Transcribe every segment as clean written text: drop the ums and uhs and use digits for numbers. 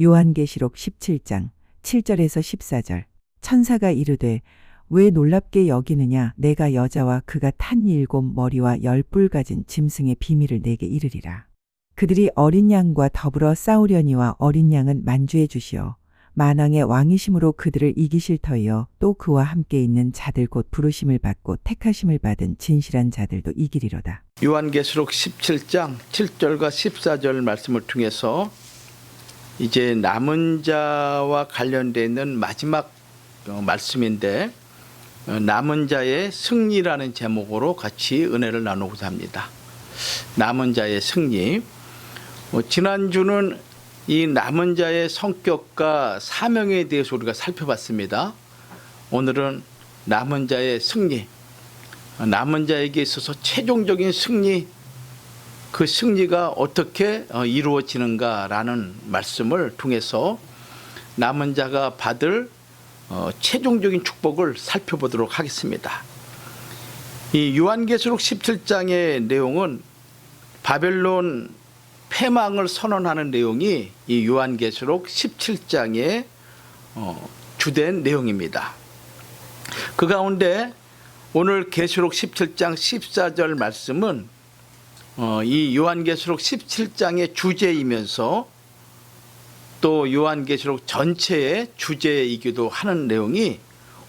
요한계시록 17장 7절에서 14절. 천사가 이르되 왜 놀랍게 여기느냐, 내가 여자와 그가 탄 7 머리와 10뿔 가진 짐승의 비밀을 내게 이르리라. 그들이 어린 양과 더불어 싸우려니와 어린 양은 만주의 주시오 만왕의 왕이심으로 그들을 이기실 터이요 또 그와 함께 있는 자들 곧 부르심을 받고 택하심을 받은 진실한 자들도 이기리로다. 요한계시록 17장 7절과 14절 말씀을 통해서 이제 남은 자와 관련되어 있는 마지막 말씀인데, 남은 자의 승리라는 제목으로 같이 은혜를 나누고자 합니다. 남은 자의 승리. 지난주는 이 남은 자의 성격과 사명에 대해서 우리가 살펴봤습니다. 오늘은 남은 자의 승리, 남은 자에게 있어서 최종적인 승리, 그 승리가 어떻게 이루어지는가라는 말씀을 통해서 남은 자가 받을 최종적인 축복을 살펴보도록 하겠습니다. 이 요한계시록 17장의 내용은 바벨론 패망을 선언하는 내용이 이 요한계시록 17장의 주된 내용입니다. 그 가운데 오늘 계시록 17장 14절 말씀은 이 요한계시록 17장의 주제이면서 또 요한계시록 전체의 주제이기도 하는 내용이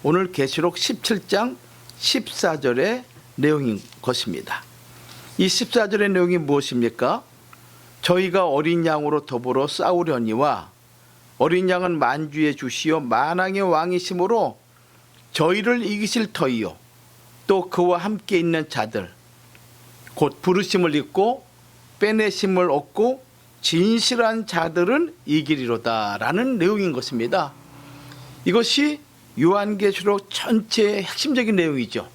오늘 계시록 17장 14절의 내용인 것입니다. 이 14절의 내용이 무엇입니까? 저희가 어린 양으로 더불어 싸우려니와 어린 양은 만주의 주시요 만왕의 왕이심으로 저희를 이기실 터이요 또 그와 함께 있는 자들 곧 부르심을 입고 빼내심을 얻고 진실한 자들은 이기리로다 라는 내용인 것입니다. 이것이 요한계시록 전체의 핵심적인 내용이죠.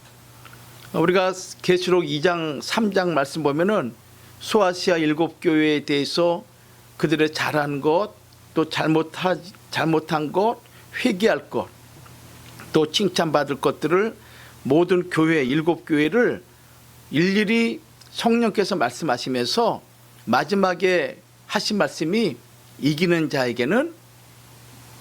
우리가 계시록 2장 3장 말씀 보면은 소아시아 7교회에 대해서 그들의 잘한 것, 또 잘못한 것, 회개할 것, 또 칭찬받을 것들을 모든 교회 7교회를 일일이 성령께서 말씀하시면서 마지막에 하신 말씀이 이기는 자에게는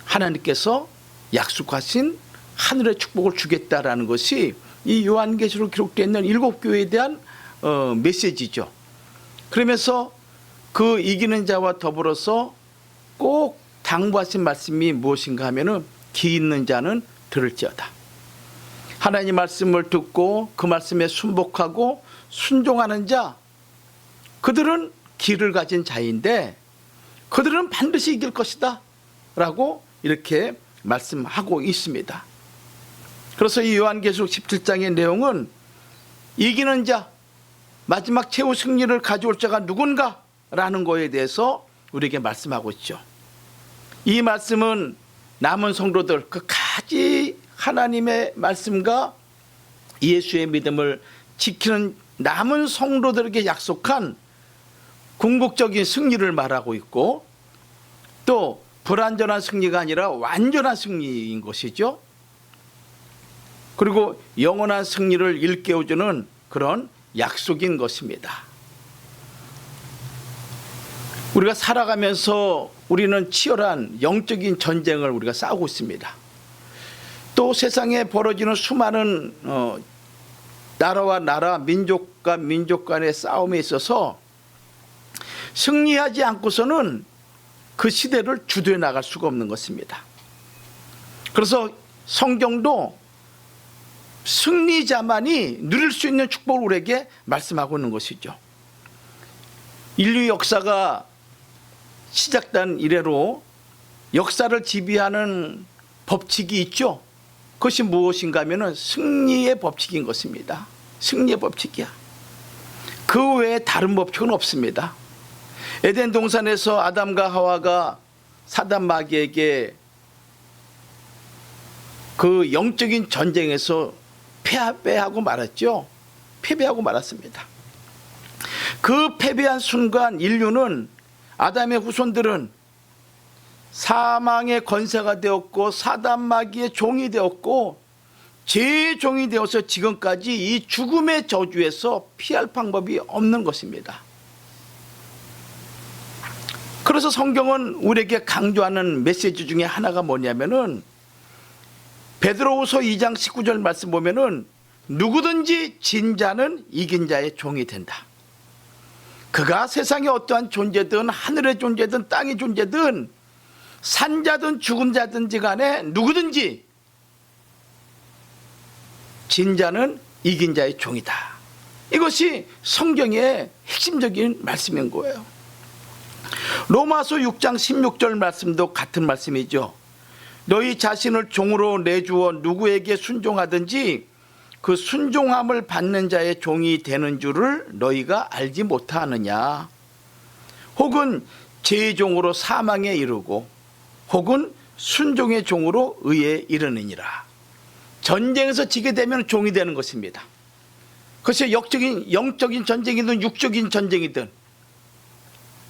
하나님께서 약속하신 하늘의 축복을 주겠다라는 것이 이 요한계시록 기록되어 있는 7교회에 대한 메시지죠. 그러면서 그 이기는 자와 더불어서 꼭 당부하신 말씀이 무엇인가 하면은 귀 있는 자는 들을지어다. 하나님 말씀을 듣고 그 말씀에 순복하고 순종하는 자, 그들은 귀를 가진 자인데 그들은 반드시 이길 것이다 라고 이렇게 말씀하고 있습니다. 그래서 이 요한계시록 17장의 내용은 이기는 자, 마지막 최후 승리를 가져올 자가 누군가 라는 거에 대해서 우리에게 말씀하고 있죠. 이 말씀은 남은 성도들, 끝까지 하나님의 말씀과 예수의 믿음을 지키는 남은 성도들에게 약속한 궁극적인 승리를 말하고 있고, 또 불완전한 승리가 아니라 완전한 승리인 것이죠. 그리고 영원한 승리를 일깨워주는 그런 약속인 것입니다. 우리가 살아가면서 우리는 치열한 영적인 전쟁을 우리가 싸우고 있습니다. 또 세상에 벌어지는 수많은 나라와 나라, 민족과 민족 간의 싸움에 있어서 승리하지 않고서는 그 시대를 주도해 나갈 수가 없는 것입니다. 그래서 성경도 승리자만이 누릴 수 있는 축복을 우리에게 말씀하고 있는 것이죠. 인류 역사가 시작된 이래로 역사를 지배하는 법칙이 있죠. 그것이 무엇인가 하면 승리의 법칙인 것입니다. 승리의 법칙이야. 그 외에 다른 법칙은 없습니다. 에덴 동산에서 아담과 하와가 사단 마귀에게 그 영적인 전쟁에서 패배하고 말았죠. 패배하고 말았습니다. 그 패배한 순간 인류는, 아담의 후손들은 사망의 권세가 되었고 사단 마귀의 종이 되었고 죄의 종이 되어서 지금까지 이 죽음의 저주에서 피할 방법이 없는 것입니다. 그래서 성경은 우리에게 강조하는 메시지 중에 하나가 뭐냐면은 베드로후서 2장 19절 말씀 보면은 누구든지 진 자는 이긴 자의 종이 된다. 그가 세상에 어떠한 존재든 하늘의 존재든 땅의 존재든 산자든 죽은 자든지 간에 누구든지 진 자는 이긴 자의 종이다. 이것이 성경의 핵심적인 말씀인 거예요. 로마서 6장 16절 말씀도 같은 말씀이죠. 너희 자신을 종으로 내주어 누구에게 순종하든지 그 순종함을 받는 자의 종이 되는 줄을 너희가 알지 못하느냐. 혹은 죄의 종으로 사망에 이르고 혹은 순종의 종으로 의에 이르느니라. 전쟁에서 지게 되면 종이 되는 것입니다. 그것이 영적인 전쟁이든 육적인 전쟁이든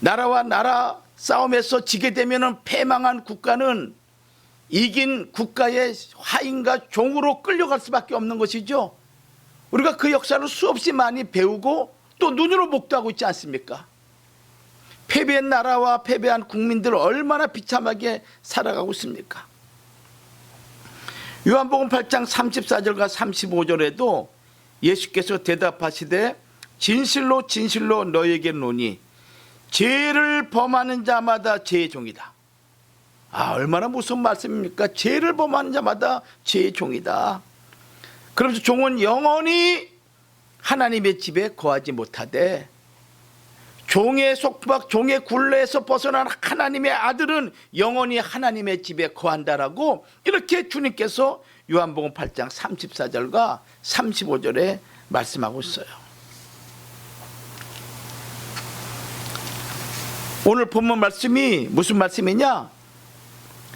나라와 나라 싸움에서 지게 되면 패망한 국가는 이긴 국가의 하인과 종으로 끌려갈 수밖에 없는 것이죠. 우리가 그 역사를 수없이 많이 배우고 또 눈으로 목도하고 있지 않습니까? 패배한 나라와 패배한 국민들 얼마나 비참하게 살아가고 있습니까? 요한복음 8장 34절과 35절에도 예수께서 대답하시되 진실로 진실로 너희에게 노니 죄를 범하는 자마다 죄의 종이다. 얼마나 무서운 말씀입니까? 죄를 범하는 자마다 죄의 종이다. 그러면서 종은 영원히 하나님의 집에 거하지 못하되 종의 속박, 종의 굴레에서 벗어난 하나님의 아들은 영원히 하나님의 집에 거한다라고 이렇게 주님께서 요한복음 8장 34절과 35절에 말씀하고 있어요. 오늘 본문 말씀이 무슨 말씀이냐?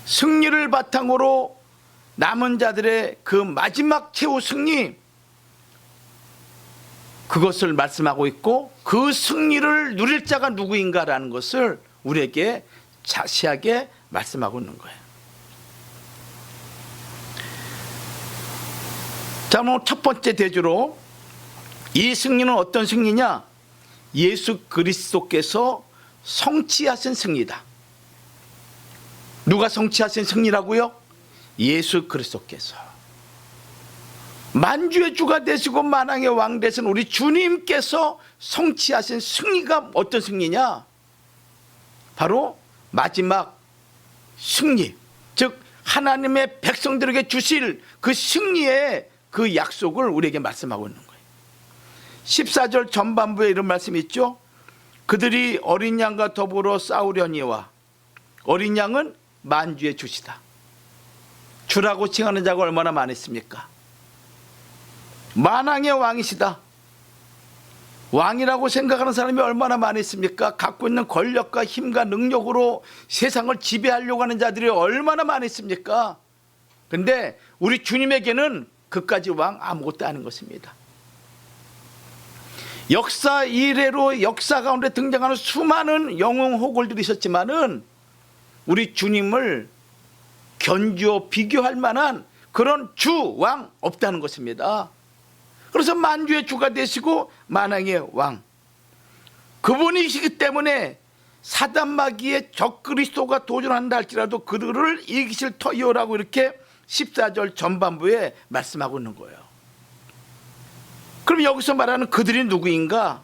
승리를 바탕으로 남은 자들의 그 마지막 최후 승리, 그것을 말씀하고 있고 그 승리를 누릴 자가 누구인가라는 것을 우리에게 자세하게 말씀하고 있는 거예요. 자, 오늘 첫 번째 대주로 이 승리는 어떤 승리냐? 예수 그리스도께서 성취하신 승리다. 누가 성취하신 승리라고요? 예수 그리스도께서. 만주의 주가 되시고 만왕의 왕 되신 우리 주님께서 성취하신 승리가 어떤 승리냐? 바로 마지막 승리, 즉 하나님의 백성들에게 주실 그 승리의 그 약속을 우리에게 말씀하고 있는 거예요. 14절 전반부에 이런 말씀이 있죠. 그들이 어린 양과 더불어 싸우려니와, 어린 양은 만주의 주시다. 주라고 칭하는 자가 얼마나 많았습니까? 만왕의 왕이시다. 왕이라고 생각하는 사람이 얼마나 많았습니까? 갖고 있는 권력과 힘과 능력으로 세상을 지배하려고 하는 자들이 얼마나 많았습니까? 근데 우리 주님에게는 그까지 왕 아무것도 아닌 것입니다. 역사 이래로 역사 가운데 등장하는 수많은 영웅 호걸들이 있었지만은 우리 주님을 견주어 비교할 만한 그런 주, 왕 없다는 것입니다. 그래서 만주의 주가 되시고 만왕의 왕, 그분이시기 때문에 사단마귀의 적 그리스도가 도전한다 할지라도 그들을 이기실 터이오라고 이렇게 14절 전반부에 말씀하고 있는 거예요. 그럼 여기서 말하는 그들이 누구인가?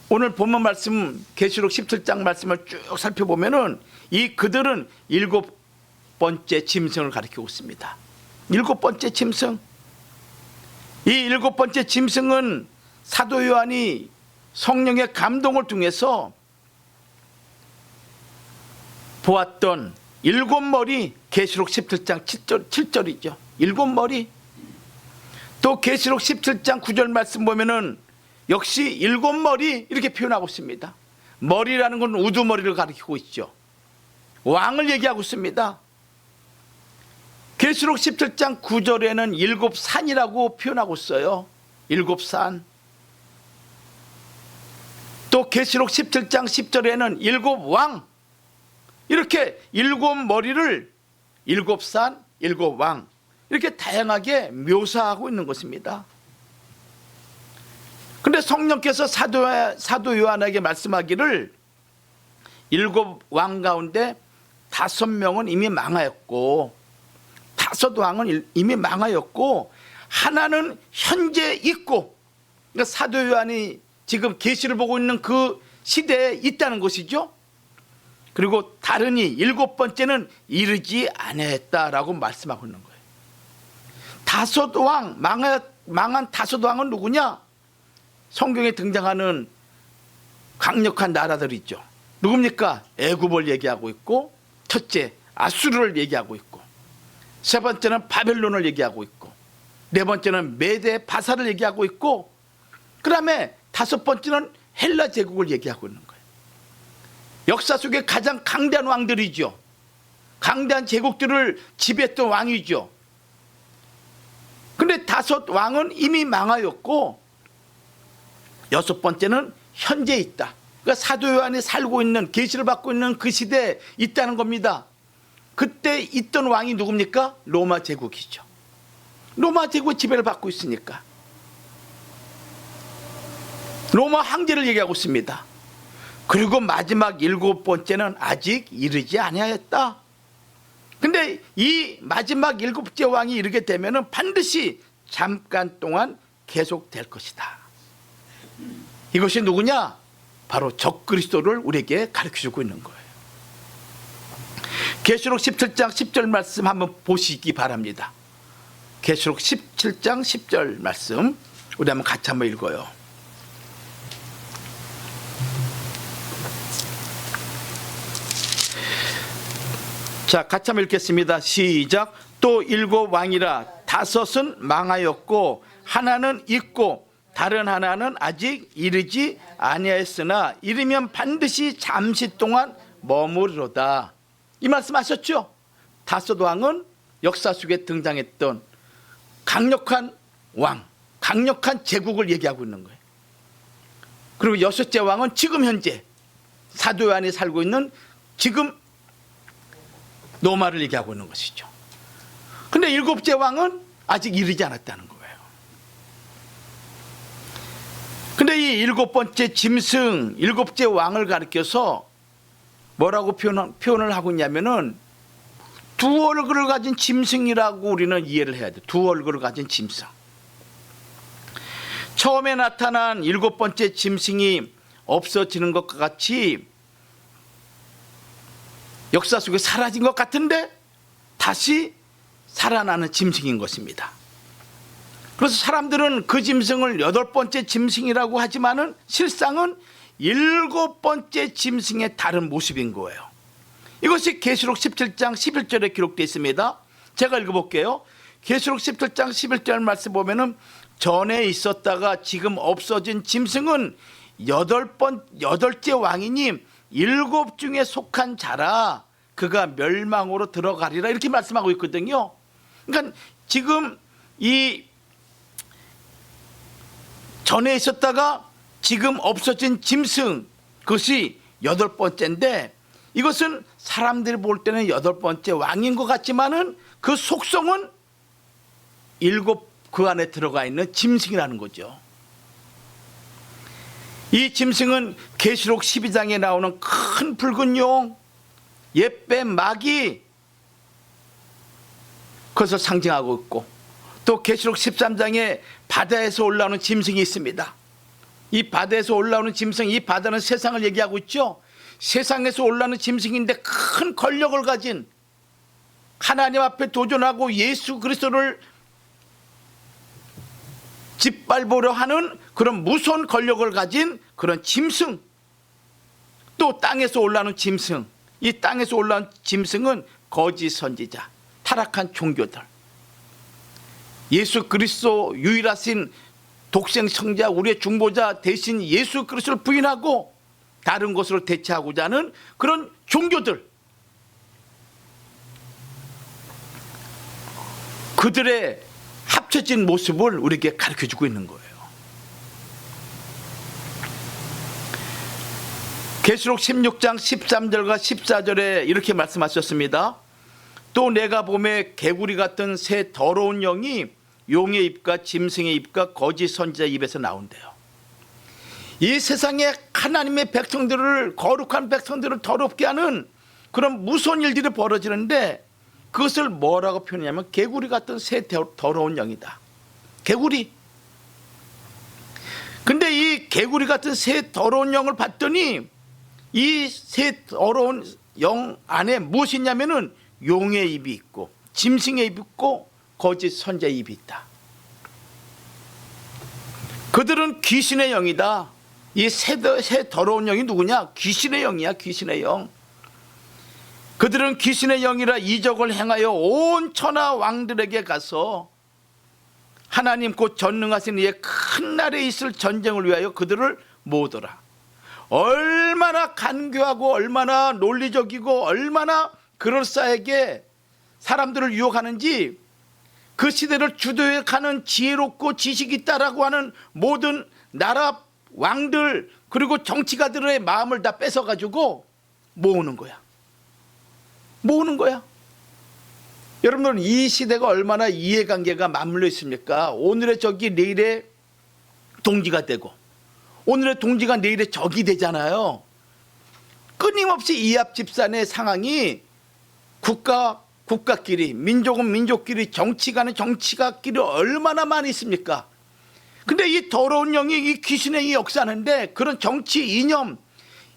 오늘 본문 말씀 계시록 17장 말씀을 쭉 살펴보면은 이 그들은 7번째 짐승을 가리키고 있습니다. 7번째 짐승. 이 7번째 짐승은 사도 요한이 성령의 감동을 통해서 보았던 7머리, 계시록 17장 7절이죠. 7머리. 또 계시록 17장 9절 말씀 보면은 역시 7머리 이렇게 표현하고 있습니다. 머리라는 건 우두머리를 가리키고 있죠. 왕을 얘기하고 있습니다. 계시록 17장 9절에는 7산이라고 표현하고 있어요. 7산. 또 계시록 17장 10절에는 7왕. 이렇게 7머리를 7산, 7왕 이렇게 다양하게 묘사하고 있는 것입니다. 그런데 성령께서 사도 요한에게 말씀하기를 7왕 가운데 5명은 이미 망하였고, 5왕은 이미 망하였고, 하나는 현재 있고, 그러니까 사도 요한이 지금 계시를 보고 있는 그 시대에 있다는 것이죠. 그리고 다르니 7번째는 이르지 아니했다라고 말씀하고 있는 거예요. 5왕, 망한 5왕은 누구냐? 성경에 등장하는 강력한 나라들이 있죠. 누굽니까? 애굽을 얘기하고 있고, 첫째 아수르를 얘기하고 있고, 세 번째는 바벨론을 얘기하고 있고, 네 번째는 메대 바사를 얘기하고 있고, 그 다음에 5번째는 헬라 제국을 얘기하고 있는 거예요. 역사 속에 가장 강대한 왕들이죠. 강대한 제국들을 지배했던 왕이죠. 근데 5왕은 이미 망하였고, 6번째는 현재 있다. 그러니까 사도 요한이 살고 있는, 계시를 받고 있는 그 시대에 있다는 겁니다. 그때 있던 왕이 누굽니까? 로마 제국이죠. 로마 제국 지배를 받고 있으니까 로마 황제를 얘기하고 있습니다. 그리고 마지막 7번째는 아직 이르지 아니하였다. 근데 이 마지막 7째 왕이 이르게 되면은 반드시 잠깐 동안 계속될 것이다. 이것이 누구냐? 바로 적그리스도를 우리에게 가르쳐주고 있는 거예요. 계시록 17장 10절 말씀 한번 보시기 바랍니다. 계시록 17장 10절 말씀 우리 한번 같이 한번 읽어요. 자, 같이 한번 읽겠습니다. 시작. 또 7왕이라 5은 망하였고 하나는 있고 다른 하나는 아직 이르지 아니하였으나 이르면 반드시 잠시 동안 머무르로다. 이 말씀 하셨죠? 5왕은 역사 속에 등장했던 강력한 왕, 강력한 제국을 얘기하고 있는 거예요. 그리고 6째 왕은 지금 현재 사도 요한이 살고 있는 지금 로마를 얘기하고 있는 것이죠. 근데 7째 왕은 아직 이르지 않았다는 거예요. 근데 이 7번째 짐승, 7째 왕을 가리켜서 뭐라고 표현을 하고 있냐면은 두 얼굴을 가진 짐승이라고 우리는 이해를 해야 돼. 두 얼굴을 가진 짐승. 처음에 나타난 7번째 짐승이 없어지는 것과 같이 역사 속에 사라진 것 같은데 다시 살아나는 짐승인 것입니다. 그래서 사람들은 그 짐승을 8번째 짐승이라고 하지만은 실상은 7번째 짐승의 다른 모습인 거예요. 이것이 계시록 17장 11절에 기록되어 있습니다. 제가 읽어볼게요. 계시록 17장 11절 말씀 보면은 전에 있었다가 지금 없어진 짐승은 8째 왕이니 7 중에 속한 자라 그가 멸망으로 들어가리라 이렇게 말씀하고 있거든요. 그러니까 지금 이 전에 있었다가 지금 없어진 짐승, 그것이 8번째인데 이것은 사람들이 볼 때는 8번째 왕인 것 같지만은 그 속성은 7 그 안에 들어가 있는 짐승이라는 거죠. 이 짐승은 계시록 12장에 나오는 큰 붉은 용, 옛뱀, 마귀, 그것을 상징하고 있고, 또 계시록 13장에 바다에서 올라오는 짐승이 있습니다. 이 바다에서 올라오는 짐승, 이 바다는 세상을 얘기하고 있죠. 세상에서 올라오는 짐승인데 큰 권력을 가진, 하나님 앞에 도전하고 예수 그리스도를 짓밟으려 하는 그런 무서운 권력을 가진 그런 짐승, 또 땅에서 올라오는 짐승. 이 땅에서 올라온 짐승은 거짓 선지자, 타락한 종교들, 예수 그리스도 유일하신 독생 성자, 우리의 중보자 대신 예수 그리스도를 부인하고 다른 것으로 대체하고자 하는 그런 종교들, 그들의 합쳐진 모습을 우리에게 가르쳐주고 있는 거예요. 계시록 16장 13절과 14절에 이렇게 말씀하셨습니다. 또 내가 보매 개구리 같은 새 더러운 영이 용의 입과 짐승의 입과 거짓 선지자 입에서 나온대요. 이 세상에 하나님의 백성들을, 거룩한 백성들을 더럽게 하는 그런 무서운 일들이 벌어지는데, 그것을 뭐라고 표현하냐면 개구리 같은 새 더러운 영이다. 개구리. 근데 이 개구리 같은 새 더러운 영을 봤더니 이 새 더러운 영 안에 무엇이 있냐면은 용의 입이 있고 짐승의 입이 있고 거짓 선자의 입이 있다. 그들은 귀신의 영이다. 이 새 더러운 영이 누구냐? 귀신의 영이야. 귀신의 영. 그들은 귀신의 영이라 이적을 행하여 온 천하 왕들에게 가서 하나님 곧 전능하신 이의 큰 날에 있을 전쟁을 위하여 그들을 모으더라. 얼마나 간교하고 얼마나 논리적이고 얼마나 그럴싸하게 사람들을 유혹하는지, 그 시대를 주도해가는 지혜롭고 지식이 있다라고 하는 모든 나라 왕들 그리고 정치가들의 마음을 다 뺏어가지고 모으는 거야. 모으는 거야. 여러분들, 이 시대가 얼마나 이해관계가 맞물려 있습니까? 오늘의 적이 내일의 동지가 되고 오늘의 동지가 내일의 적이 되잖아요. 끊임없이 이합집산의 상황이 국가끼리, 민족은 민족끼리, 정치가는 정치가끼리 얼마나 많이 있습니까? 근데 이 더러운 영이 이 귀신의 이 역사하는데 그런 정치 이념,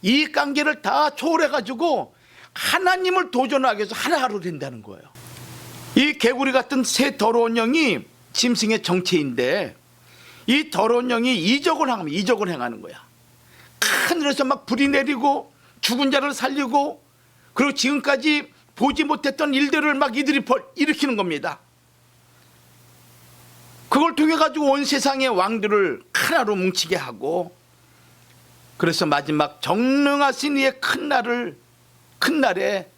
이익관계를 다 초월해가지고 하나님을 도전하기 위해서 하나로 된다는 거예요. 이 개구리 같은 새 더러운 영이 짐승의 정체인데, 이 더러운 영이 이적을 행하는 거야. 하늘에서 막 불이 내리고 죽은 자를 살리고, 그리고 지금까지 보지 못했던 일들을 막 이들이 일으키는 겁니다. 그걸 통해 가지고 온 세상의 왕들을 하나로 뭉치게 하고, 그래서 마지막 전능하신 이의 큰 날에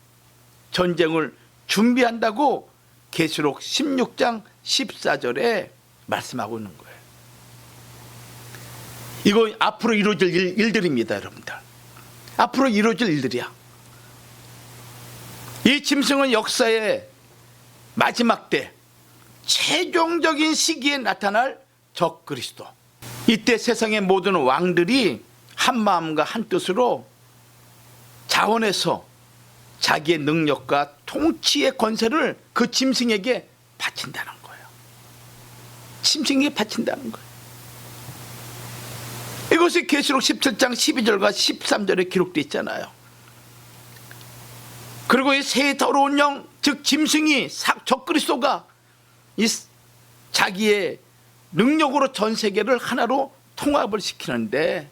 전쟁을 준비한다고 계시록 16장 14절에 말씀하고 있는 거예요. 이거 앞으로 이루어질 일들입니다, 여러분들. 앞으로 이루어질 일들이야. 이 짐승은 역사의 마지막 때 최종적인 시기에 나타날 적 그리스도. 이때 세상의 모든 왕들이 한 마음과 한 뜻으로 자원해서 자기의 능력과 통치의 권세를 그 짐승에게 바친다는 거예요. 짐승에게 바친다는 거예요. 이것이 계시록 17장 12절과 13절에 기록되어 있잖아요. 그리고 이 새 더러운 영, 즉 짐승이, 적그리스도가 이 자기의 능력으로 전 세계를 하나로 통합을 시키는데,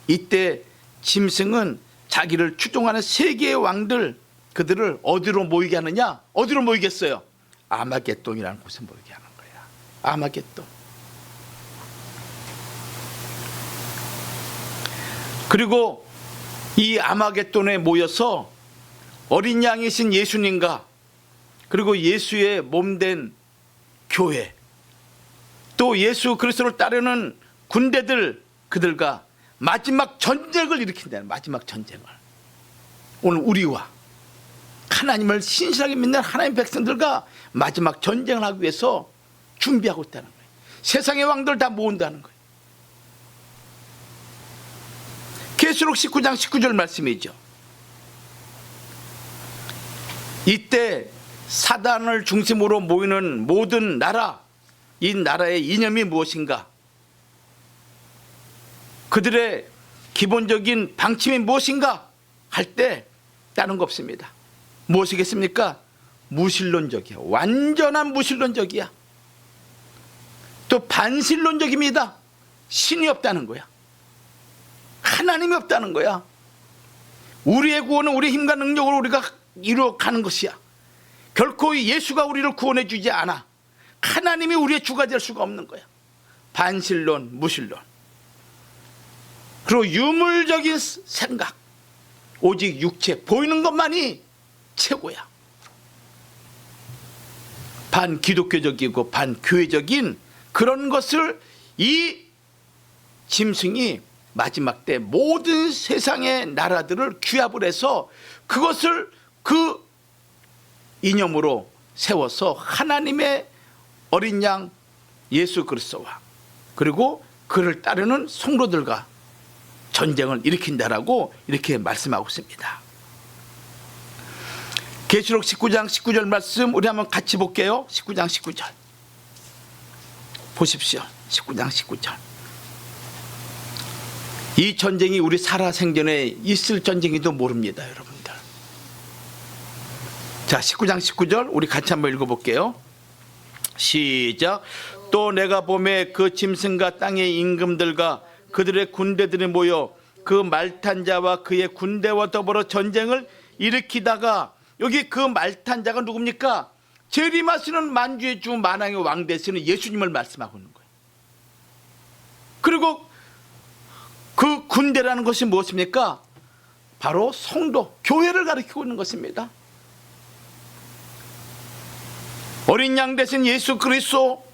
이때 짐승은 자기를 추종하는 세계의 왕들, 그들을 어디로 모이게 하느냐? 어디로 모이겠어요? 아마겟돈이라는 곳에 모이게 하는 거야. 아마겟돈. 그리고 이 아마겟돈에 모여서 어린 양이신 예수님과 그리고 예수의 몸된 교회, 또 예수 그리스도를 따르는 군대들, 그들과 마지막 전쟁을 일으킨다는, 마지막 전쟁을. 오늘 우리와 하나님을 신실하게 믿는 하나님 백성들과 마지막 전쟁을 하기 위해서 준비하고 있다는 거예요. 세상의 왕들 다 모은다는 거예요. 계시록 19장 19절 말씀이죠. 이때 사단을 중심으로 모이는 모든 나라, 이 나라의 이념이 무엇인가? 그들의 기본적인 방침이 무엇인가? 할 때 다른 거 없습니다. 무엇이겠습니까? 무신론적이야. 완전한 무신론적이야. 또 반신론적입니다. 신이 없다는 거야. 하나님이 없다는 거야. 우리의 구원은 우리 힘과 능력으로 우리가 이루어가는 것이야. 결코 예수가 우리를 구원해 주지 않아. 하나님이 우리의 주가 될 수가 없는 거야. 반신론, 무신론. 그리고 유물적인 생각, 오직 육체, 보이는 것만이 최고야. 반기독교적이고 반교회적인 그런 것을 이 짐승이 마지막 때 모든 세상의 나라들을 규합을 해서 그것을 그 이념으로 세워서 하나님의 어린 양 예수 그리스도와 그리고 그를 따르는 성도들과 전쟁을 일으킨다라고 이렇게 말씀하고 있습니다. 계시록 19장 19절 말씀 우리 한번 같이 볼게요. 19장 19절 보십시오. 19장 19절. 이 전쟁이 우리 살아생전에 있을 전쟁인지도 모릅니다, 여러분들. 자, 19장 19절 우리 같이 한번 읽어볼게요. 시작. 또 내가 보매 그 짐승과 땅의 임금들과 그들의 군대들이 모여 그 말탄 자와 그의 군대와 더불어 전쟁을 일으키다가, 여기 그 말탄 자가 누굽니까? 재림하시는 만주의 주 만왕의 왕 되시는 예수님을 말씀하고 있는 거예요. 그리고 그 군대라는 것이 무엇입니까? 바로 성도, 교회를 가리키고 있는 것입니다. 어린 양 되신 예수 그리스도,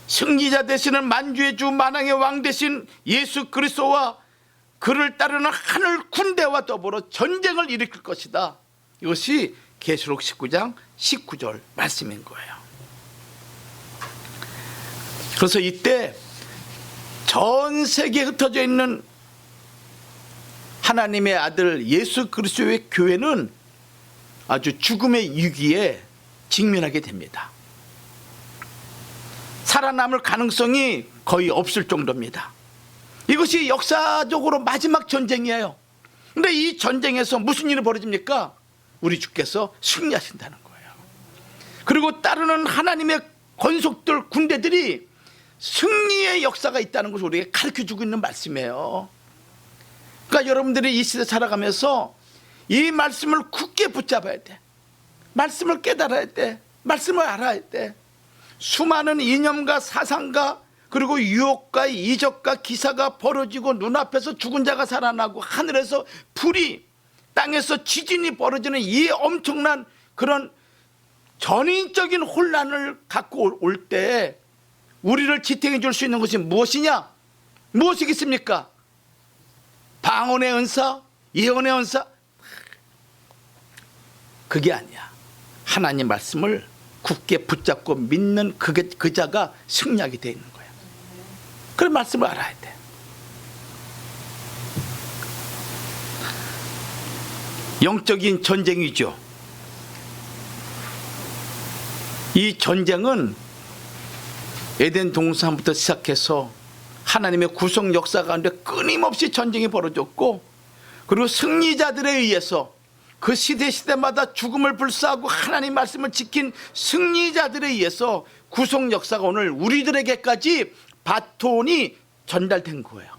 승리자 되시는 만주의 주 만왕의 왕 되신 예수 그리스도와 그를 따르는 하늘 군대와 더불어 전쟁을 일으킬 것이다. 이것이 계시록 19장 19절 말씀인 거예요. 그래서 이때 전 세계에 흩어져 있는 하나님의 아들 예수 그리스도의 교회는 아주 죽음의 위기에 직면하게 됩니다. 살아남을 가능성이 거의 없을 정도입니다. 이것이 역사적으로 마지막 전쟁이에요. 그런데 이 전쟁에서 무슨 일이 벌어집니까? 우리 주께서 승리하신다는 거예요. 그리고 따르는 하나님의 권속들, 군대들이 승리의 역사가 있다는 것을 우리에게 가르쳐주고 있는 말씀이에요. 그러니까 여러분들이 이 시대 살아가면서 이 말씀을 굳게 붙잡아야 돼. 말씀을 깨달아야 돼. 말씀을 알아야 돼. 수많은 이념과 사상과 그리고 유혹과 이적과 기사가 벌어지고 눈앞에서 죽은 자가 살아나고 하늘에서 불이, 땅에서 지진이 벌어지는 이 엄청난 그런 전인적인 혼란을 갖고 올 때 우리를 지탱해 줄 수 있는 것이 무엇이냐? 무엇이겠습니까? 방언의 은사, 예언의 은사? 그게 아니야. 하나님 말씀을 굳게 붙잡고 믿는 그 자가 승리하게 되어 있는 거야. 그런 말씀을 알아야 돼. 영적인 전쟁이죠. 이 전쟁은 에덴 동산부터 시작해서 하나님의 구속 역사 가운데 끊임없이 전쟁이 벌어졌고, 그리고 승리자들에 의해서 그 시대마다 죽음을 불사하고 하나님 말씀을 지킨 승리자들에 의해서 구속 역사가 오늘 우리들에게까지 바톤이 전달된 거예요.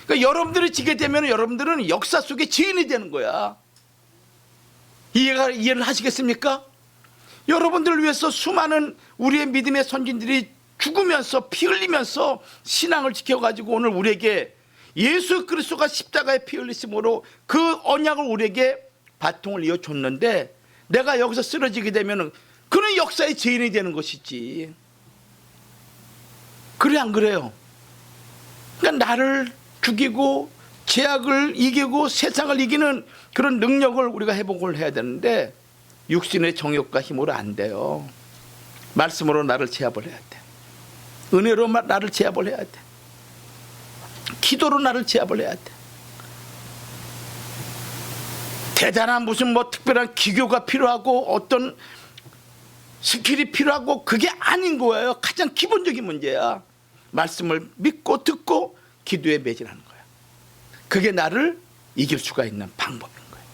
그러니까 여러분들이 지게 되면 여러분들은 역사 속의 지인이 되는 거야. 이해를 하시겠습니까? 여러분들을 위해서 수많은 우리의 믿음의 선진들이 죽으면서 피 흘리면서 신앙을 지켜가지고 오늘 우리에게 예수 그리스도가 십자가에 피 흘리심으로 그 언약을 우리에게 바통을 이어줬는데, 내가 여기서 쓰러지게 되면 그는 역사의 죄인이 되는 것이지. 그래 안 그래요? 그러니까 나를 죽이고 죄악을 이기고 세상을 이기는 그런 능력을 우리가 회복을 해야 되는데 육신의 정욕과 힘으로 안 돼요. 말씀으로 나를 제압을 해야 돼. 은혜로 나를 제압을 해야 돼. 기도로 나를 제압을 해야 돼. 대단한 무슨 특별한 기교가 필요하고 어떤 스킬이 필요하고 그게 아닌 거예요. 가장 기본적인 문제야. 말씀을 믿고 듣고 기도에 매진하는 거야. 그게 나를 이길 수가 있는 방법인 거예요.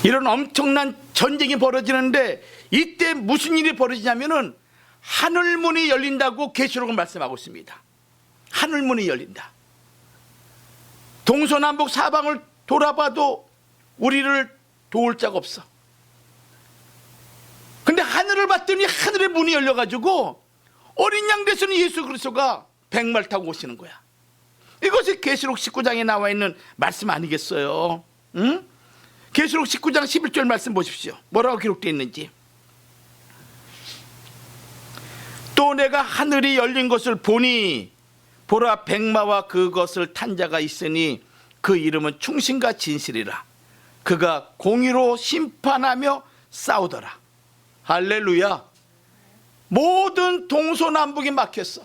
이런 엄청난 전쟁이 벌어지는데 이때 무슨 일이 벌어지냐면은 하늘문이 열린다고 계시록은 말씀하고 있습니다. 하늘문이 열린다. 동서남북 사방을 돌아봐도 우리를 도울 자가 없어. 근데 하늘을 봤더니 하늘의 문이 열려가지고 어린 양 되시는 예수 그리스도가 백마를 타고 오시는 거야. 이것이 계시록 19장에 나와 있는 말씀 아니겠어요? 응? 계시록 19장 11절 말씀 보십시오. 뭐라고 기록되어 있는지. 또 내가 하늘이 열린 것을 보니 보라, 백마와 그것을 탄 자가 있으니 그 이름은 충신과 진실이라. 그가 공의로 심판하며 싸우더라. 할렐루야. 모든 동서남북이 막혔어.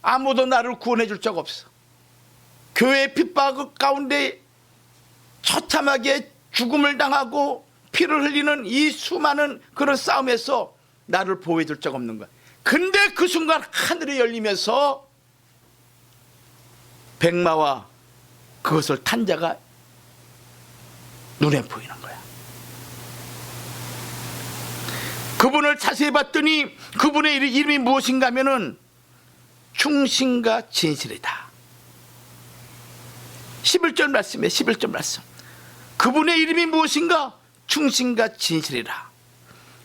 아무도 나를 구원해 줄 적 없어. 교회 핍박 가운데 처참하게 죽음을 당하고 피를 흘리는 이 수많은 그런 싸움에서 나를 보호해 줄 적 없는 거야. 근데 그 순간 하늘이 열리면서 백마와 그것을 탄 자가 눈에 보이는 거야. 그분을 자세히 봤더니 그분의 이름이 무엇인가 하면은 충신과 진실이다. 11절 말씀에 11절 말씀. 그분의 이름이 무엇인가? 충신과 진실이라.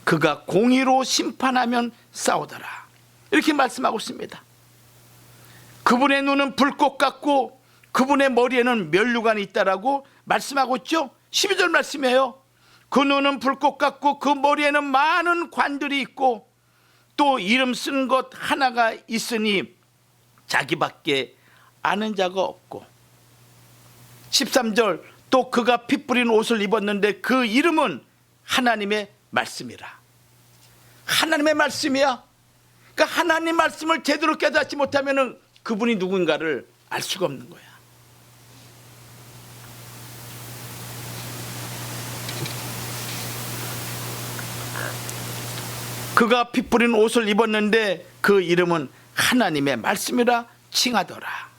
그가 공의로 심판하면 싸우더라. 이렇게 말씀하고 있습니다. 그분의 눈은 불꽃 같고 그분의 머리에는 면류관이 있다라고 말씀하고 있죠. 12절 말씀이에요. 그 눈은 불꽃 같고 그 머리에는 많은 관들이 있고 또 이름 쓴 것 하나가 있으니 자기밖에 아는 자가 없고 13절 또 그가 피 뿌린 옷을 입었는데 그 이름은 하나님의 말씀이라. 하나님의 말씀이야. 그러니까 하나님 말씀을 제대로 깨닫지 못하면 그분이 누군가를 알 수가 없는 거야. 그가 피 뿌린 옷을 입었는데 그 이름은 하나님의 말씀이라 칭하더라.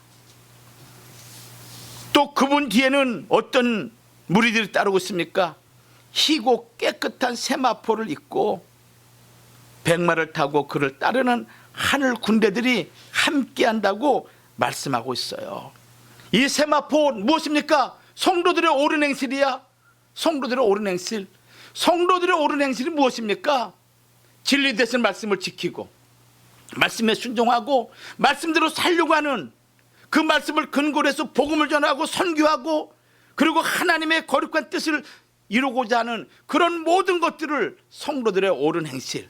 또 그분 뒤에는 어떤 무리들이 따르고 있습니까? 희고 깨끗한 세마포를 입고 백마를 타고 그를 따르는 하늘 군대들이 함께한다고 말씀하고 있어요. 이 세마포 무엇입니까? 성도들의 옳은 행실이야. 성도들의 옳은 행실. 성도들의 옳은 행실이 무엇입니까? 진리 되신 말씀을 지키고 말씀에 순종하고 말씀대로 살려고 하는 그 말씀을 근거로 해서 복음을 전하고 선교하고 그리고 하나님의 거룩한 뜻을 이루고자 하는 그런 모든 것들을 성도들의 옳은 행실,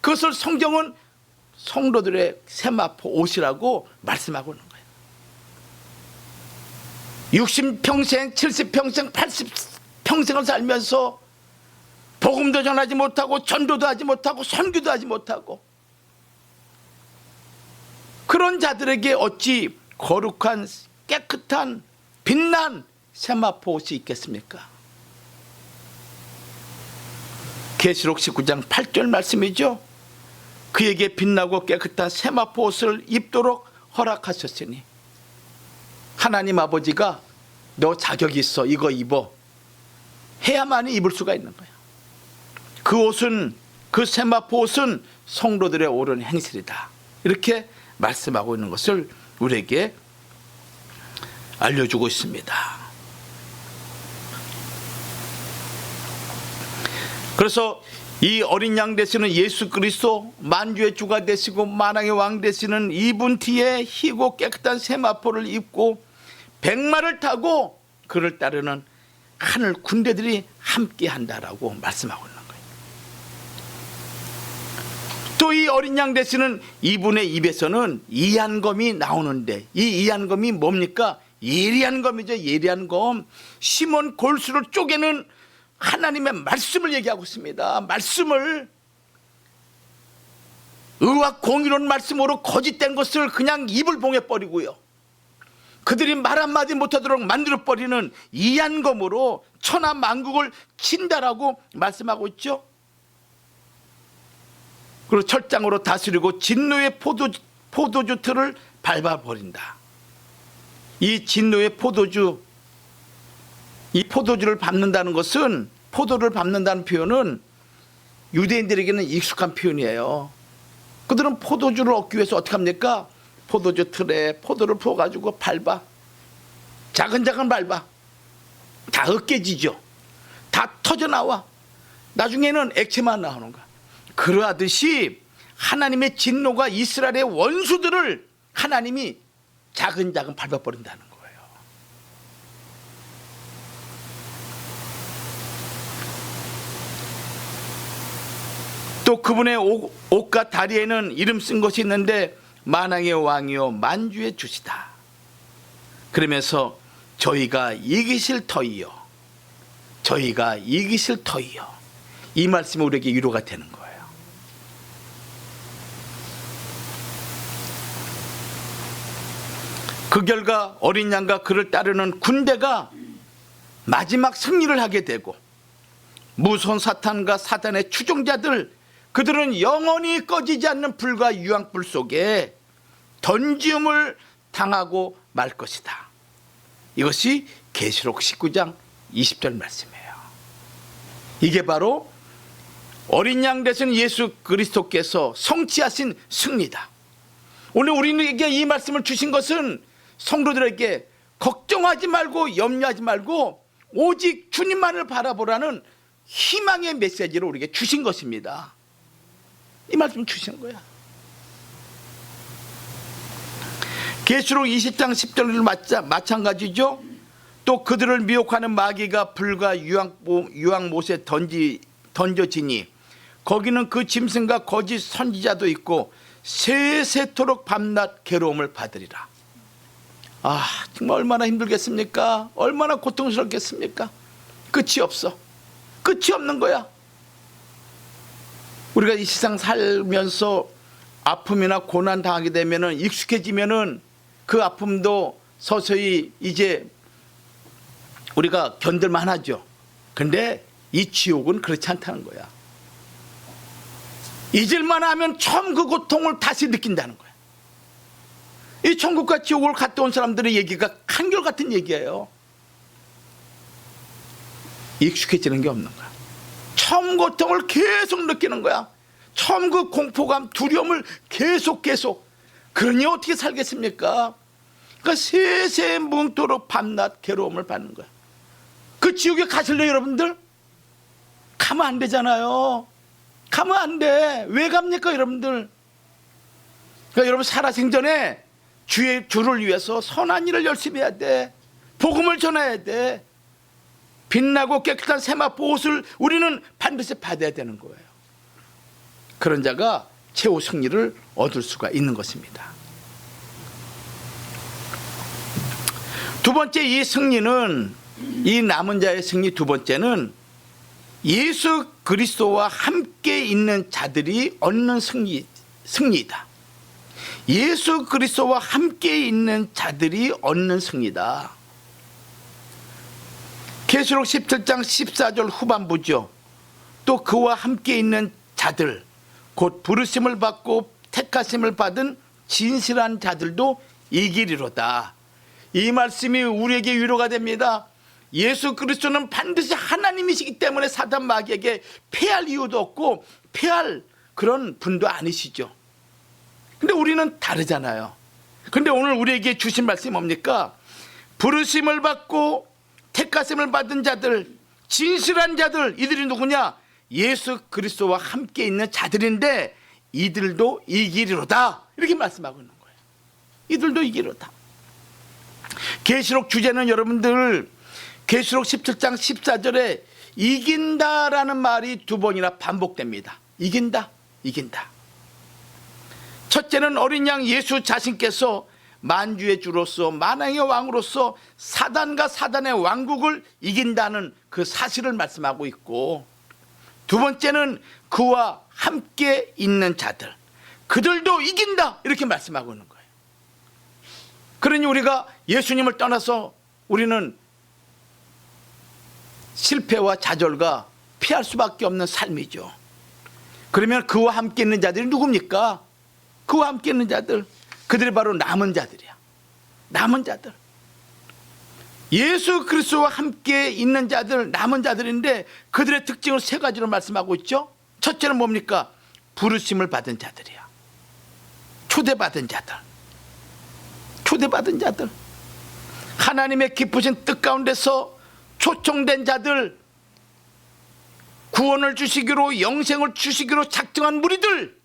그것을 성경은 성도들의 세마포 옷이라고 말씀하고 있는 거예요. 60평생, 70평생, 80평생을 살면서 복음도 전하지 못하고 전도도 하지 못하고 선교도 하지 못하고 그런 자들에게 어찌 거룩한 깨끗한 빛난 세마포 옷이 있겠습니까? 계시록 19장 8절 말씀이죠. 그에게 빛나고 깨끗한 세마포 옷을 입도록 허락하셨으니 하나님 아버지가 너 자격이 있어 이거 입어 해야만이 입을 수가 있는 거야. 그 옷은 그 세마포 옷은 성도들의 옳은 행실이다. 이렇게 말씀하고 있는 것을 우리에게 알려주고 있습니다. 그래서 이 어린 양 되시는 예수 그리스도 만주의 주가 되시고 만왕의 왕 되시는 이분 뒤에 희고 깨끗한 세마포를 입고 백마를 타고 그를 따르는 하늘 군대들이 함께 한다라고 말씀하고 있는 거예요. 또 이 어린 양 되시는 이분의 입에서는 이한검이 나오는데 이 이한검이 뭡니까? 예리한 검이죠. 예리한 검. 시몬 골수를 쪼개는 하나님의 말씀을 얘기하고 있습니다. 말씀을 의와 공의로운 말씀으로 거짓된 것을 그냥 입을 봉해버리고요. 그들이 말 한마디 못하도록 만들어버리는 이한검으로 천하 만국을 친다라고 말씀하고 있죠. 그리고 철장으로 다스리고 진노의 포도주 틀을 밟아버린다. 이 진노의 포도주, 이 포도주를 밟는다는 것은, 포도를 밟는다는 표현은 유대인들에게는 익숙한 표현이에요. 그들은 포도주를 얻기 위해서 어떻게 합니까? 포도주 틀에 포도를 부어가지고 밟아. 자근자근 밟아. 다 으깨지죠. 다 터져나와. 나중에는 액체만 나오는 거야. 그러하듯이 하나님의 진노가 이스라엘의 원수들을 하나님이 자근자근 밟아버린다는 거예요. 또 그분의 옷과 다리에는 이름 쓴 것이 있는데 만왕의 왕이요 만주의 주시다. 그러면서 저희가 이기실 터이요, 저희가 이기실 터이요, 이 말씀이 우리에게 위로가 되는 거예요. 그 결과 어린 양과 그를 따르는 군대가 마지막 승리를 하게 되고, 무서운 사탄과 사단의 추종자들, 그들은 영원히 꺼지지 않는 불과 유황불 속에 던지움을 당하고 말 것이다. 이것이 계시록 19장 20절 말씀이에요. 이게 바로 어린 양 되신 예수 그리스도께서 성취하신 승리다. 오늘 우리에게 이 말씀을 주신 것은 성도들에게 걱정하지 말고 염려하지 말고 오직 주님만을 바라보라는 희망의 메시지를 우리에게 주신 것입니다. 이 말씀 주신 거야. 계시록 20장 10절을 마찬가지죠. 또 그들을 미혹하는 마귀가 불과 유황못에 던져지니 거기는 그 짐승과 거짓 선지자도 있고 세세토록 밤낮 괴로움을 받으리라. 아, 정말 얼마나 힘들겠습니까? 얼마나 고통스럽겠습니까? 끝이 없어. 끝이 없는 거야. 우리가 이 세상 살면서 아픔이나 고난 당하게 되면은, 익숙해지면은 그 아픔도 서서히 이제 우리가 견딜만 하죠. 근데 이 지옥은 그렇지 않다는 거야. 잊을만 하면 처음 그 고통을 다시 느낀다는 거야. 이 천국과 지옥을 갔다 온 사람들의 얘기가 한결같은 얘기예요. 익숙해지는 게 없는 거야. 처음 고통을 계속 느끼는 거야. 처음 그 공포감, 두려움을 계속. 그러니 어떻게 살겠습니까? 그러니까 세세 뭉토록 밤낮 괴로움을 받는 거야. 그 지옥에 가실래요, 여러분들? 가면 안 되잖아요. 가면 안 돼. 왜 갑니까, 여러분들? 그러니까 여러분, 살아생전에 주를 위해서 선한 일을 열심히 해야 돼. 복음을 전해야 돼. 빛나고 깨끗한 세마포 옷을 우리는 반드시 받아야 되는 거예요. 그런 자가 최후 승리를 얻을 수가 있는 것입니다. 두 번째, 이 승리는, 이 남은 자의 승리 두 번째는 예수 그리스도와 함께 있는 자들이 얻는 승리이다. 예수 그리스도와 함께 있는 자들이 얻는 승리다. 계시록 17장 14절 후반부죠. 또 그와 함께 있는 자들, 곧 부르심을 받고 택하심을 받은 진실한 자들도 이기리로다. 이 말씀이 우리에게 위로가 됩니다. 예수 그리스도는 반드시 하나님이시기 때문에 사단 마귀에게 패할 이유도 없고 패할 그런 분도 아니시죠. 근데 우리는 다르잖아요. 근데 오늘 우리에게 주신 말씀이 뭡니까? 부르심을 받고 택하심을 받은 자들, 진실한 자들, 이들이 누구냐? 예수 그리스도와 함께 있는 자들인데 이들도 이기리로다. 이렇게 말씀하고 있는 거예요. 이들도 이기리로다. 계시록 주제는 여러분들, 계시록 17장 14절에 이긴다라는 말이 두 번이나 반복됩니다. 이긴다, 이긴다. 첫째는 어린 양 예수 자신께서 만주의 주로서 만왕의 왕으로서 사단과 사단의 왕국을 이긴다는 그 사실을 말씀하고 있고, 두 번째는 그와 함께 있는 자들, 그들도 이긴다 이렇게 말씀하고 있는 거예요. 그러니 우리가 예수님을 떠나서 우리는 실패와 좌절과 피할 수밖에 없는 삶이죠. 그러면 그와 함께 있는 자들이 누굽니까? 그와 함께 있는 자들, 그들이 바로 남은 자들이야. 남은 자들, 예수 그리스도와 함께 있는 자들, 남은 자들인데 그들의 특징을 세 가지로 말씀하고 있죠. 첫째는 뭡니까? 부르심을 받은 자들이야. 초대받은 자들, 초대받은 자들, 하나님의 기쁘신 뜻 가운데서 초청된 자들, 구원을 주시기로, 영생을 주시기로 작정한 무리들,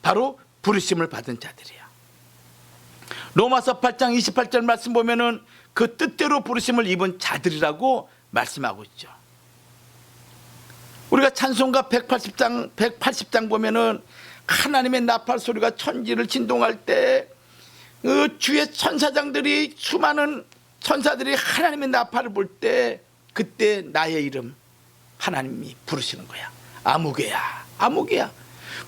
바로 부르심을 받은 자들이야. 로마서 8장 28절 말씀 보면은 그 뜻대로 부르심을 입은 자들이라고 말씀하고 있죠. 우리가 찬송가 180장 보면은 하나님의 나팔 소리가 천지를 진동할 때 그 주의 천사장들이, 수많은 천사들이 하나님의 나팔을 볼 때 그때 나의 이름 하나님이 부르시는 거야. 아무개야, 아무개야.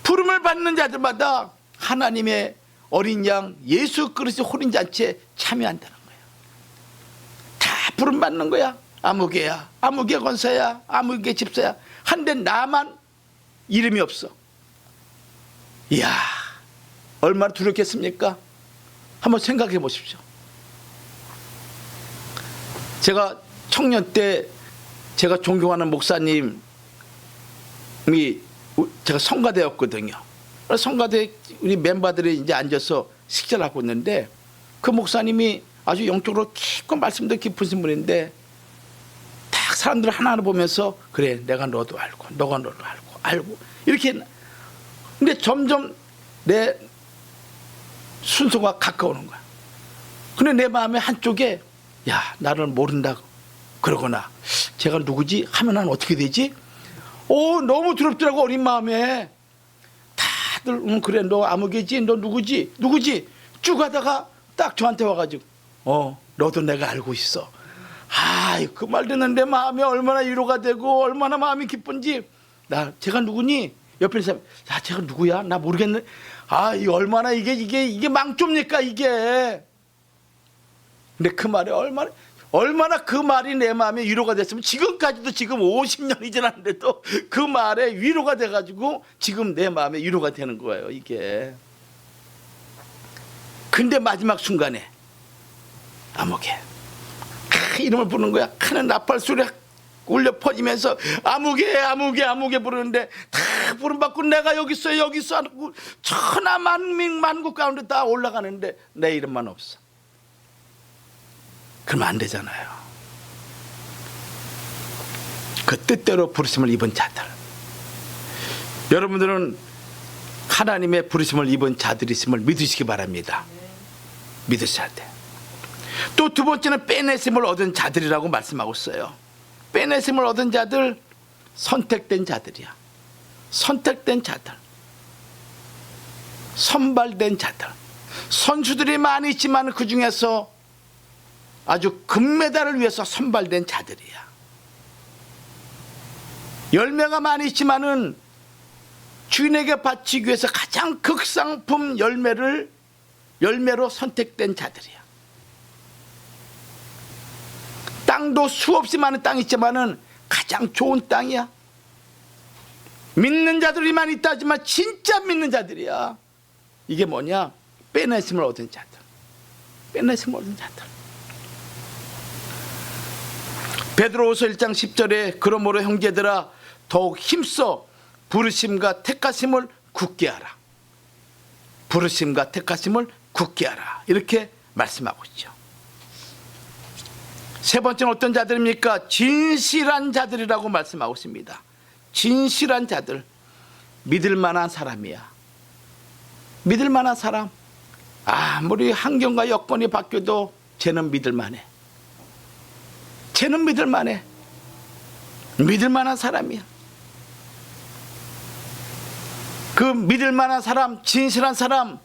부름을 받는 자들마다 하나님의 어린 양 예수 그리스도 혼인잔치에 참여한다는 거예요. 다 부름받는 거야. 아무개야, 아무개 권사야, 아무개 집사야. 한데 나만 이름이 없어. 이야, 얼마나 두렵겠습니까? 한번 생각해 보십시오. 제가 청년 때 제가 존경하는 목사님이 제가 성가대였거든요. 성가대 우리 멤버들이 이제 앉아서 식사를 하고 있는데 그 목사님이 아주 영적으로 깊고 말씀도 깊으신 분인데 딱 사람들 하나하나 보면서 그래 내가 너도 알고 너가 너도 알고 이렇게. 근데 점점 내 순서가 가까우는 거야. 근데 내 마음의 한쪽에 야 나를 모른다고 그러거나 제가 누구지 하면 난 어떻게 되지? 너무 두렵더라고. 어린 마음에 다들 그래 너 아무개지 너 누구지 쭉 하다가 딱 저한테 와가지고 너도 내가 알고 있어. 그 말 듣는 내 마음이 얼마나 위로가 되고 얼마나 마음이 기쁜지. 제가 누구니? 옆에 있는 사람 야 제가 누구야? 나 모르겠네. 이 얼마나 이게 망조입니까 이게. 근데 그 말에 얼마나 그 말이 내 마음에 위로가 됐으면 지금까지도 지금 50년이 지났는데도 그 말에 위로가 돼가지고 지금 내 마음에 위로가 되는 거예요 이게. 근데 마지막 순간에 아무개 이름을 부르는 거야. 큰 나팔 소리가 울려 퍼지면서 아무개 부르는데 다 부름받고 내가 여기 있어 하고 천하 만국 가운데 다 올라가는데 내 이름만 없어. 그러면 안 되잖아요. 그 뜻대로 부르심을 입은 자들. 여러분들은 하나님의 부르심을 입은 자들이심을 믿으시기 바랍니다. 믿으셔야 돼. 또 두 번째는 빼내심을 얻은 자들이라고 말씀하고 있어요. 빼내심을 얻은 자들, 선택된 자들이야. 선택된 자들, 선발된 자들. 선수들이 많이 있지만 그 중에서 아주 금메달을 위해서 선발된 자들이야. 열매가 많이 있지만은 주인에게 바치기 위해서 가장 극상품 열매로 선택된 자들이야. 땅도 수없이 많은 땅이 있지만은 가장 좋은 땅이야. 믿는 자들이 많이 있다지만 진짜 믿는 자들이야. 이게 뭐냐? 빼내심을 얻은 자들. 빼내심을 얻은 자들. 베드로후서 1장 10절에 그러므로 형제들아 더욱 힘써 부르심과 택하심을 굳게 하라. 부르심과 택하심을 굳게 하라. 이렇게 말씀하고 있죠. 세 번째는 어떤 자들입니까? 진실한 자들이라고 말씀하고 있습니다. 진실한 자들. 믿을 만한 사람이야. 믿을 만한 사람. 아무리 환경과 여건이 바뀌어도 쟤는 믿을 만해. 쟤는 믿을 만해. 믿을 만한 사람이야. 그 믿을 만한 사람, 진실한 사람,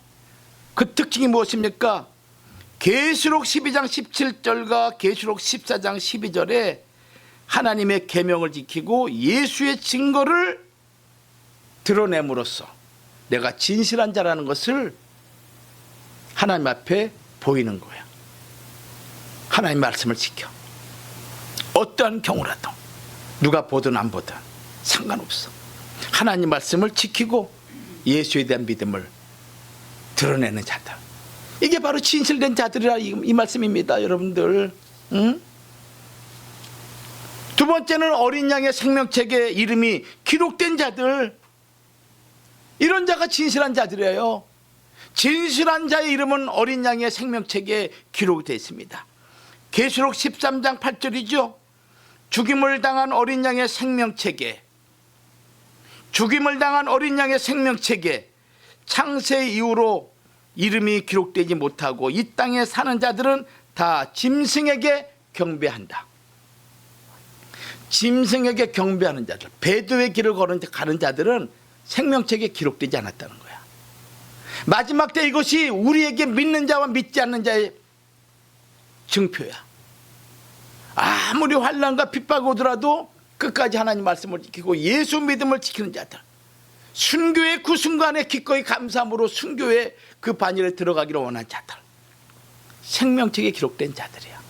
그 특징이 무엇입니까? 계시록 12장 17절과 계시록 14장 12절에 하나님의 계명을 지키고 예수의 증거를 드러냄으로써 내가 진실한 자라는 것을 하나님 앞에 보이는 거야. 하나님 말씀을 지켜. 어떠한 경우라도 누가 보든 안 보든 상관없어. 하나님 말씀을 지키고 예수에 대한 믿음을 드러내는 자들. 이게 바로 진실된 자들이라 이 말씀입니다. 여러분들. 두 번째는 어린 양의 생명책에 이름이 기록된 자들. 이런 자가 진실한 자들이에요. 진실한 자의 이름은 어린 양의 생명책에 기록되어 있습니다. 계시록 13장 8절이죠. 죽임을 당한 어린 양의 생명책에, 죽임을 당한 어린 양의 생명책에 창세 이후로 이름이 기록되지 못하고 이 땅에 사는 자들은 다 짐승에게 경배한다. 짐승에게 경배하는 자들, 배도의 길을 가는 자들은 생명책에 기록되지 않았다는 거야. 마지막 때 이것이 우리에게 믿는 자와 믿지 않는 자의 증표야. 아무리 환난과 핍박이 오더라도 끝까지 하나님 말씀을 지키고 예수 믿음을 지키는 자들, 순교의 그 순간에 기꺼이 감사함으로 순교의 그 반열에 들어가기를 원한 자들, 생명책에 기록된 자들이야.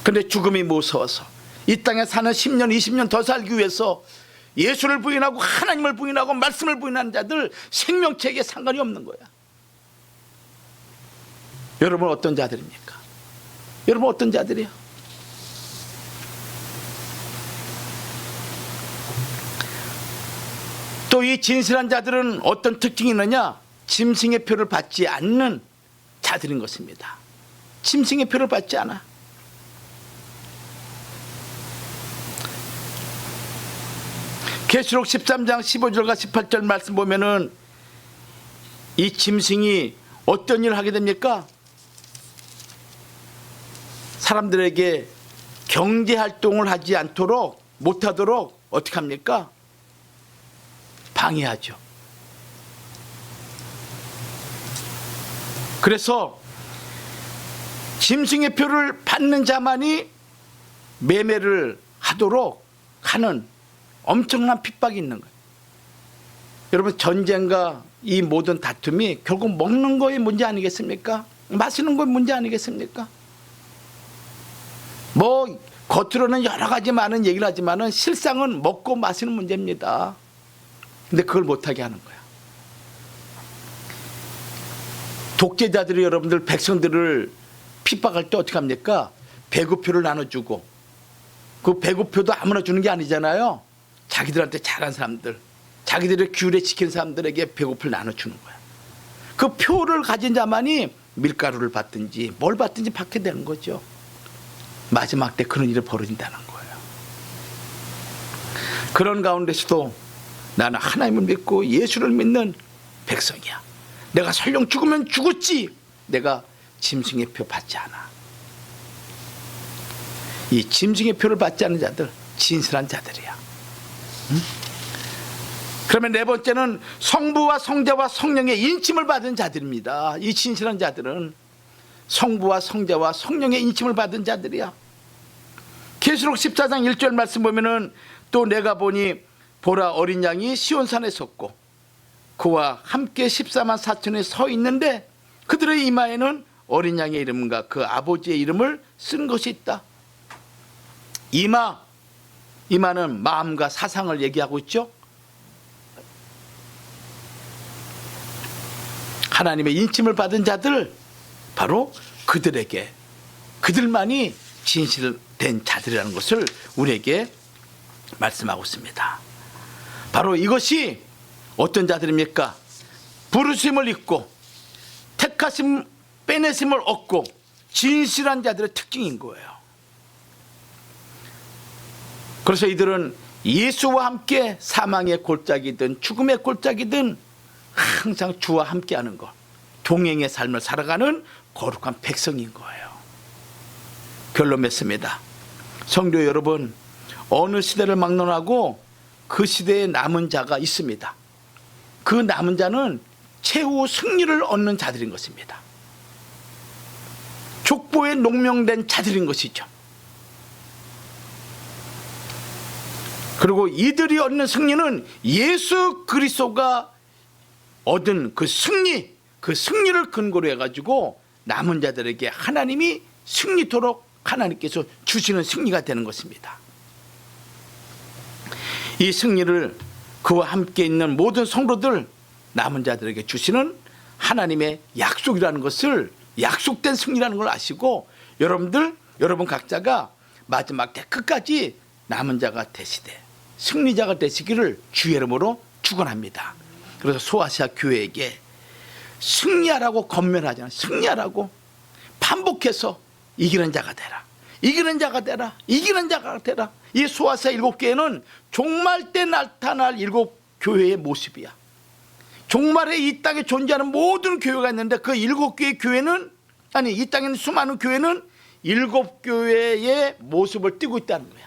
그런데 죽음이 무서워서 이 땅에 사는 10년 20년 더 살기 위해서 예수를 부인하고 하나님을 부인하고 말씀을 부인하는 자들, 생명책에 상관이 없는 거야. 여러분 어떤 자들입니까? 여러분 어떤 자들이야? 또 이 진실한 자들은 어떤 특징이 있느냐? 짐승의 표를 받지 않는 자들인 것입니다. 짐승의 표를 받지 않아. 계시록 13장 15절과 18절 말씀 보면은 이 짐승이 어떤 일을 하게 됩니까? 사람들에게 경제활동을 하지 않도록, 못하도록 어떻게 합니까? 방해하죠. 그래서 짐승의 표를 받는 자만이 매매를 하도록 하는 엄청난 핍박이 있는 거예요. 여러분 전쟁과 이 모든 다툼이 결국 먹는 거의 문제 아니겠습니까? 마시는 거의 문제 아니겠습니까? 뭐 겉으로는 여러 가지 많은 얘기를 하지만은 실상은 먹고 마시는 문제입니다. 근데 그걸 못하게 하는 거야. 독재자들이 여러분들 백성들을 핍박할 때 어떻게 합니까? 배구표를 나눠주고, 그 배구표도 아무나 주는 게 아니잖아요. 자기들한테 잘한 사람들, 자기들을 기울여시킨 사람들에게 배고플 나눠주는 거야. 그 표를 가진 자만이 밀가루를 받든지 뭘 받든지 받게 되는 거죠. 마지막 때 그런 일이 벌어진다는 거예요. 그런 가운데서도 나는 하나님을 믿고 예수를 믿는 백성이야. 내가 설령 죽으면 죽었지, 내가 짐승의 표 받지 않아. 이 짐승의 표를 받지 않는 자들, 진실한 자들이야. 응? 그러면 네 번째는 성부와 성자와 성령의 인침을 받은 자들입니다. 이 진실한 자들은 성부와 성자와 성령의 인침을 받은 자들이야. 계시록 14장 1절 말씀 보면은 또 내가 보니 보라 어린 양이 시온산에 섰고 그와 함께 14만 4천에 서 있는데 그들의 이마에는 어린 양의 이름과 그 아버지의 이름을 쓴 것이 있다. 이마는 마음과 사상을 얘기하고 있죠. 하나님의 인침을 받은 자들, 바로 그들에게, 그들만이 진실된 자들이라는 것을 우리에게 말씀하고 있습니다. 바로 이것이 어떤 자들입니까? 부르심을 입고 택하심, 빼내심을 얻고 진실한 자들의 특징인 거예요. 그래서 이들은 예수와 함께 사망의 골짜기든 죽음의 골짜기든 항상 주와 함께하는 것, 동행의 삶을 살아가는 거룩한 백성인 거예요. 결론 맺습니다. 성도 여러분, 어느 시대를 막론하고 그 시대에 남은 자가 있습니다. 그 남은 자는 최후 승리를 얻는 자들인 것입니다. 족보에 농명된 자들인 것이죠. 그리고 이들이 얻는 승리는 예수 그리스도가 얻은 그 승리를 근거로 해가지고 남은 자들에게 하나님이 승리토록 하나님께서 주시는 승리가 되는 것입니다. 이 승리를 그와 함께 있는 모든 성도들, 남은 자들에게 주시는 하나님의 약속이라는 것을, 약속된 승리라는 걸 아시고 여러분 각자가 마지막 때 끝까지 남은 자가 되시되 승리자가 되시기를 주의 이름으로 축원합니다. 그래서 소아시아 교회에게 승리하라고 권면하잖아요. 승리하라고 반복해서 이기는 자가 되라, 이기는 자가 되라, 이기는 자가 되라. 이 소아시아 7교회는 종말 때 나타날 7교회의 모습이야. 종말에 이 땅에 존재하는 모든 교회가 있는데 그 7교회의 교회는, 아니 이 땅에 있는 수많은 교회는 7교회의 모습을 띠고 있다는 거야.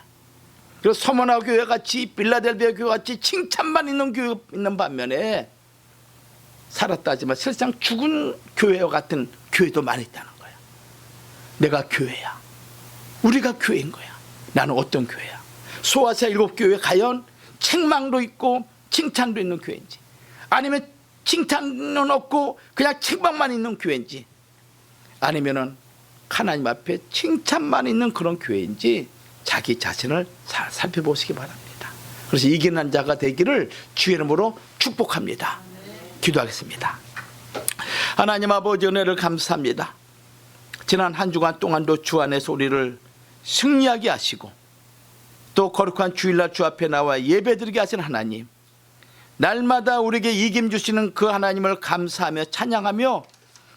그래서 서머나 교회 같이, 빌라델비아 교회 같이 칭찬만 있는 교회 있는 반면에 살았다 하지만 실상 죽은 교회와 같은 교회도 많이 있다는 거야. 내가 교회야, 우리가 교회인 거야. 나는 어떤 교회야? 소아시아 7교회 과연 책망도 있고 칭찬도 있는 교회인지, 아니면 칭찬은 없고 그냥 책망만 있는 교회인지, 아니면은 하나님 앞에 칭찬만 있는 그런 교회인지 자기 자신을 잘 살펴보시기 바랍니다. 그래서 이기는 자가 되기를 주의 이름으로 축복합니다. 기도하겠습니다. 하나님 아버지, 은혜를 감사합니다. 지난 한 주간 동안도 주 안에서 우리를 승리하게 하시고 또 거룩한 주일날 주 앞에 나와 예배드리게 하신 하나님, 날마다 우리에게 이김 주시는 그 하나님을 감사하며 찬양하며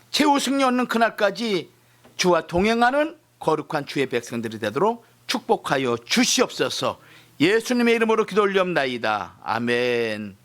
최후 승리 얻는 그날까지 주와 동행하는 거룩한 주의 백성들이 되도록 축복하여 주시옵소서. 예수님의 이름으로 기도 올리옵나이다. 아멘.